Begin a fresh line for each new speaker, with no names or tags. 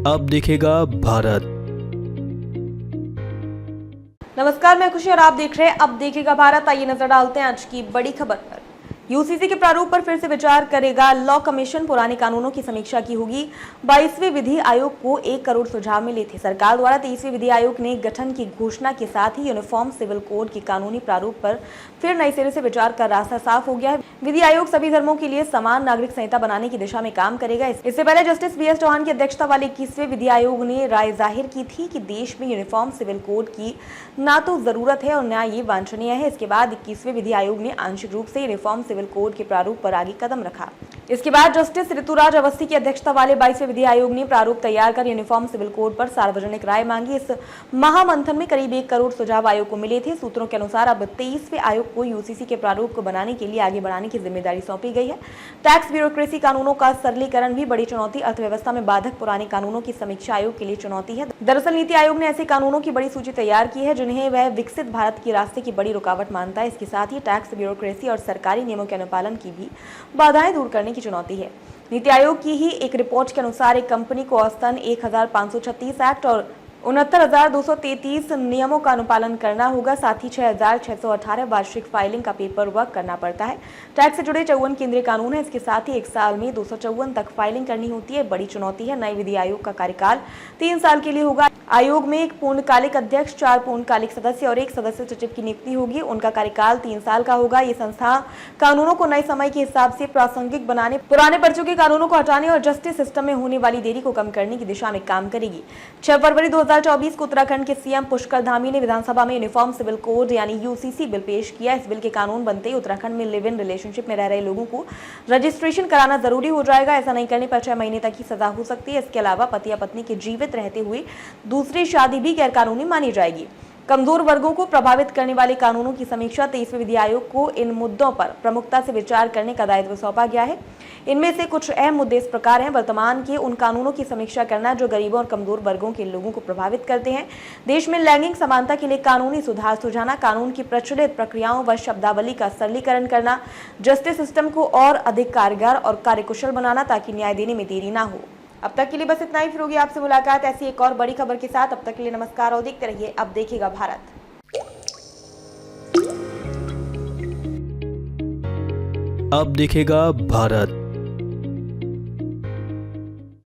अब दिखेगा भारत।
नमस्कार, मैं खुशी और आप देख रहे हैं अब देखेगा भारत। आइए नजर डालते हैं आज की बड़ी खबर पर। यूसीसी के प्रारूप पर फिर से विचार करेगा लॉ कमीशन। पुराने कानूनों की समीक्षा की होगी। 22वें विधि आयोग को 1 करोड़ सुझाव मिले थे। सरकार द्वारा 23वें विधि आयोग ने गठन की घोषणा के साथ ही यूनिफॉर्म सिविल कोड के कानूनी प्रारूप पर फिर नए सिरे से विचार का रास्ता साफ हो गया है। विधि आयोग सभी धर्मों के लिए समान नागरिक संहिता बनाने की दिशा में काम करेगा। इससे पहले जस्टिस बीएस चौहान की अध्यक्षता वाले 21वें विधि आयोग ने राय जाहिर की थी कि देश में यूनिफॉर्म सिविल कोड की ना तो जरूरत है और न ये वांछनीय है। इसके बाद 21वें विधि आयोग ने आंशिक रूप से यूनिफॉर्म सिविल कोड के प्रारूप पर आगे कदम रखा। इसके बाद जस्टिस ऋतुराज अवस्थी की अध्यक्षता वाले 22वें विधि आयोग ने प्रारूप तैयार कर यूनिफॉर्म सिविल कोड पर सार्वजनिक राय मांगी। इस महामंथन में करीब 1 करोड़ सुझाव आयोग को मिले थे। सूत्रों के अनुसार अब 23वें आयोग को यूसीसी के प्रारूप को बनाने के लिए आगे बढ़ाने की जिम्मेदारी सौंपी गई है। टैक्स ब्यूरोक्रेसी कानूनों का सरलीकरण भी बड़ी चुनौती। अर्थव्यवस्था में बाधक पुराने कानूनों की समीक्षा आयोग के लिए चुनौती है। दरअसल नीति आयोग ने ऐसे कानूनों की बड़ी सूची तैयार की है जिन्हें वह विकसित भारत के रास्ते की बड़ी रुकावट मानता है। इसके साथ ही टैक्स ब्यूरोक्रेसी और सरकारी नियमों के अनुपालन की भी बाधाएं दूर करने की चुनौती है। नीति आयोग की ही एक रिपोर्ट के अनुसार एक कंपनी को औसतन 1536 एक्ट और 69,233 नियमों का अनुपालन करना होगा। साथ ही 6,618 वार्षिक फाइलिंग का पेपर वर्क करना पड़ता है। टैक्स से जुड़े 54 केंद्रीय कानून है। इसके साथ ही एक साल में 254 तक फाइलिंग करनी होती है। बड़ी चुनौती है। नई विधि आयोग का कार्यकाल 3 साल के लिए होगा। आयोग में एक पूर्णकालिक अध्यक्ष, 4 पूर्णकालिक सदस्य और 1 सदस्य सचिव की नियुक्ति होगी। उनका कार्यकाल 3 साल का होगा। ये संस्था कानूनों को नए समय के हिसाब से प्रासंगिक बनाने, पुराने पर्चों के कानूनों को हटाने और जस्टिस सिस्टम में होने वाली देरी को कम करने की दिशा में काम करेगी। 6 फरवरी 2024 को उत्तराखंड के सीएम पुष्कर धामी ने विधानसभा में यूनिफॉर्म सिविल कोड यानी यूसीसी बिल पेश किया। इस बिल के कानून बनते ही उत्तराखंड में लिव इन रिलेशनशिप में रह रहे लोगों को रजिस्ट्रेशन कराना जरूरी हो जाएगा। ऐसा नहीं करने पर 6 महीने तक की सजा हो सकती है। इसके अलावा पति या पत्नी के जीवित रहते हुए दूसरी शादी भी गैरकानूनी मानी जाएगी। कमजोर वर्गों को प्रभावित करने वाले कानूनों की समीक्षा 23वें विधि आयोग को इन मुद्दों पर प्रमुखता से विचार करने का दायित्व सौंपा गया है। इनमें से कुछ अहम मुद्दे इस प्रकार हैं। वर्तमान के उन कानूनों की समीक्षा करना जो गरीबों और कमजोर वर्गों के लोगों को प्रभावित करते हैं। देश में लैंगिक समानता के लिए कानूनी सुधार सुझाना, कानून की प्रचलित प्रक्रियाओं व शब्दावली का सरलीकरण करना, जस्टिस सिस्टम को और अधिक कारगर और कार्यकुशल बनाना ताकि न्याय देने में देरी ना हो। अब तक के लिए बस इतना ही। फिर होगी आपसे मुलाकात ऐसी एक और बड़ी खबर के साथ। अब तक के लिए नमस्कार और देखते रहिए अब देखेगा भारत।
अब दिखेगा भारत।